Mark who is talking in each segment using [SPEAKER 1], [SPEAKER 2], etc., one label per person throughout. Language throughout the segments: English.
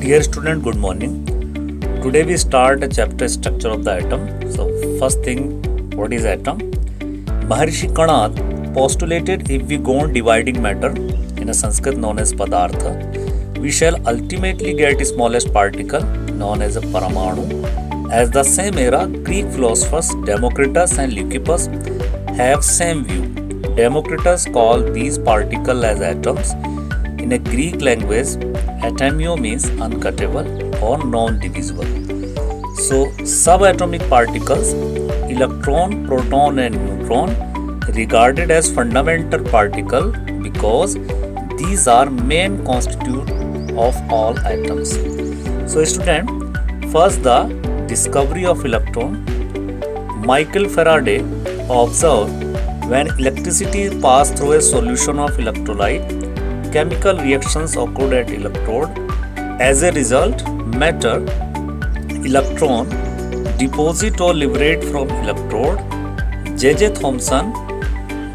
[SPEAKER 1] Dear student, good morning. Today we start a chapter structure of the atom. So first thing, what is atom? Maharishi Kanad postulated if we go on dividing matter in a Sanskrit known as Padartha, we shall ultimately get smallest particle known as a Paramanu. As the same era, Greek philosophers Democritus and Leucippus have same view. Democritus called these particles as atoms. In a Greek language, atomio means uncuttable or non-divisible. So, subatomic particles, electron, proton and neutron, regarded as fundamental particle because these are main constitute of all atoms. So, student, first the discovery of electron. Michael Faraday observed when electricity passed through a solution of electrolyte, chemical reactions occurred at electrode. As a result, matter, electron, deposit or liberate from electrode. J.J. Thomson,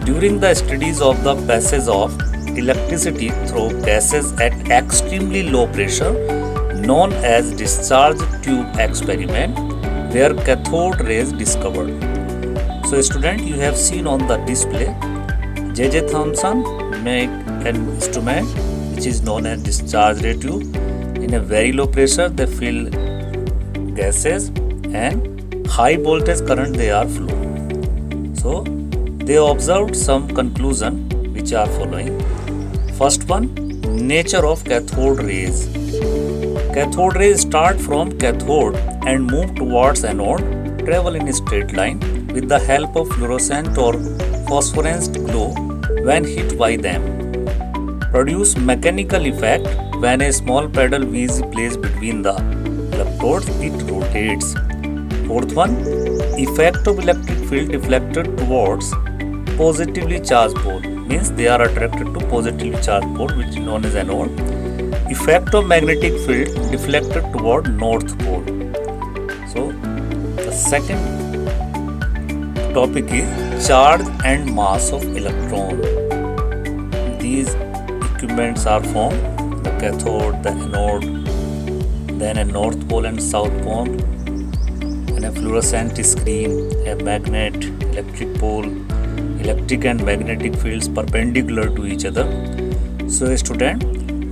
[SPEAKER 1] during the studies of the passage of electricity through gases at extremely low pressure, known as discharge tube experiment, were cathode rays discovered. So, student, you have seen on the display, J.J. Thomson make an instrument which is known as discharge ray tube. In a very low pressure, they fill gases and high voltage current they are flow. So, they observed some conclusion which are following. First one, nature of cathode rays. Cathode rays start from cathode and move towards anode, travel in a straight line with the help of fluorescent or phosphorescent glow when hit by them. Produce mechanical effect when a small pedal wheel is placed between the electrodes, it rotates. Fourth one, effect of electric field deflected towards positively charged pole, means they are attracted to positively charged pole which is known as anode. Effect of magnetic field deflected toward north pole. So the second topic is charge and mass of electron. These equipments are formed, the cathode, the anode, then a north pole and south pole, and a fluorescent screen, a magnet, electric pole, electric and magnetic fields perpendicular to each other. So student,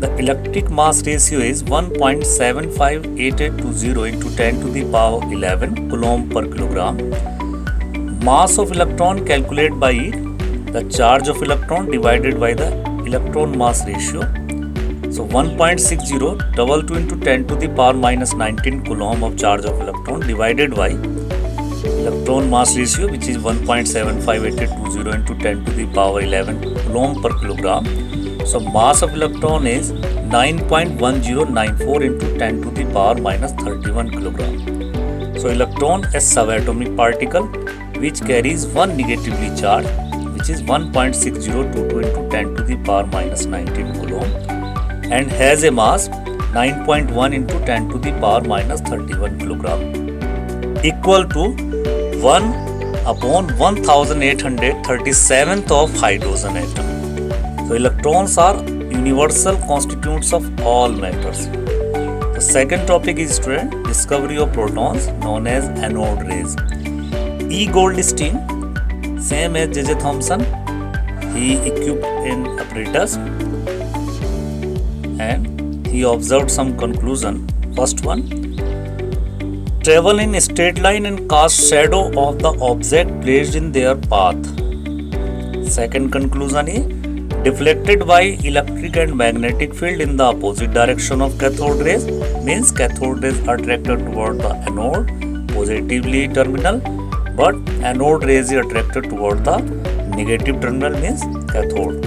[SPEAKER 1] the electric mass ratio is 1.758820 into 10 to the power 11 coulomb per kilogram. Mass of electron calculated by the charge of electron divided by the electron mass ratio. So 1.6022 into 10 to the power minus 19 coulomb of charge of electron divided by electron mass ratio, which is 1.758820 into 10 to the power 11 coulomb per kilogram. So mass of electron is 9.1094 into 10 to the power minus 31 kilogram. So electron is subatomic particle which carries one negatively charged, which is 1.6022 into 10 to the power minus 19 coulomb, and has a mass 9.1 into 10 to the power minus 31 kilogram, equal to 1 upon 1837th of hydrogen atom. So electrons are universal constituents of all matters. The second topic is student, discovery of protons known as anode rays. E. Goldstein, same as J.J. Thomson, he equipped in apparatus and he observed some conclusion. First one, travel in a straight line and cast shadow of the object placed in their path. Second conclusion is deflected by electric and magnetic field in the opposite direction of cathode rays, means cathode rays are attracted toward the anode positively terminal, but anode rays are attracted toward the negative terminal, means cathode.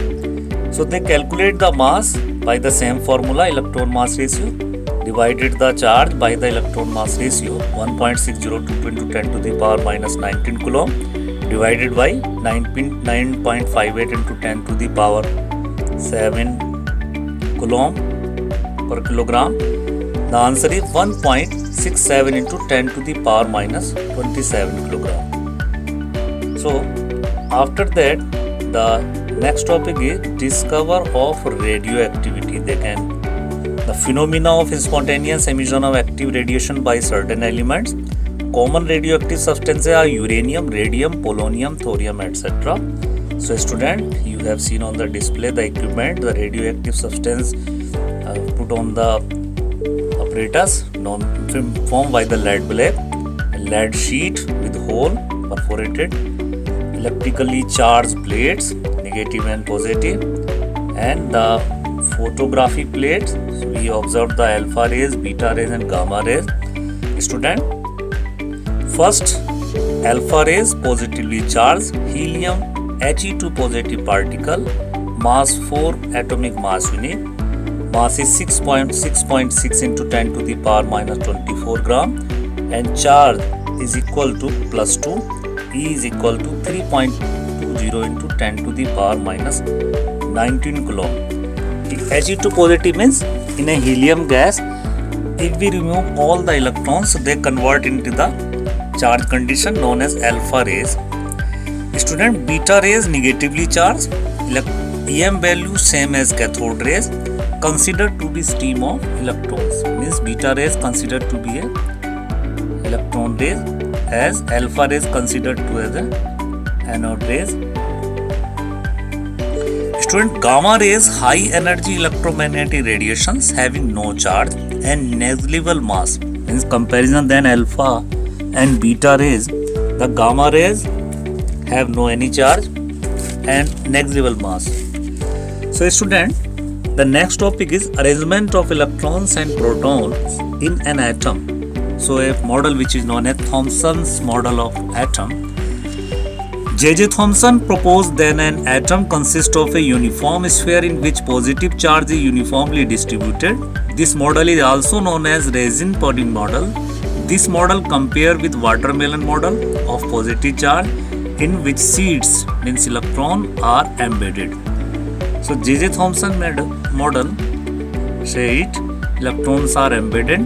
[SPEAKER 1] So they calculate the mass by the same formula, electron mass ratio, divided the charge by the electron mass ratio, 1.6022 into 10 to the power minus 19 coulomb, divided by 9.58 into 10 to the power 7 coulomb per kilogram. The answer is 1.67 into 10 to the power minus 27 kilogram. So after that, the next topic is discover of radioactivity. They can The phenomena of spontaneous emission of active radiation by certain elements. Common radioactive substances are uranium, radium, polonium, thorium, etc. So student, you have seen on the display the equipment, the radioactive substance put on the apparatus formed by the lead blade, a lead sheet with hole perforated, electrically charged plates, negative and positive, and the photographic plates. So we observed the alpha rays, beta rays and gamma rays. Student, first alpha rays positively charged, helium He2 positive particle, mass 4 atomic mass unit, mass is 6.6 into 10 to the power minus 24 gram, and charge is equal to plus 2, E is equal to 3.20 into 10 to the power minus 19 coulomb. He2 positive means in a helium gas, if we remove all the electrons, they convert into the charge condition known as alpha rays. Student, beta rays negatively charged, EM value same as cathode rays, considered to be stream of electrons. Means beta rays considered to be a electron rays, as alpha rays considered to as a anode rays. Student, gamma rays high energy electromagnetic radiations having no charge and negligible mass. Means comparison than alpha and beta rays, the gamma rays have no any charge and negligible mass. So student, the next topic is arrangement of electrons and protons in an atom. So a model which is known as Thomson's model of atom. J.J. Thomson proposed then an atom consists of a uniform sphere in which positive charge is uniformly distributed. This model is also known as resin pudding model. This model compared with watermelon model of positive charge in which seeds means electron are embedded. So J.J. Thomson model say it electrons are embedded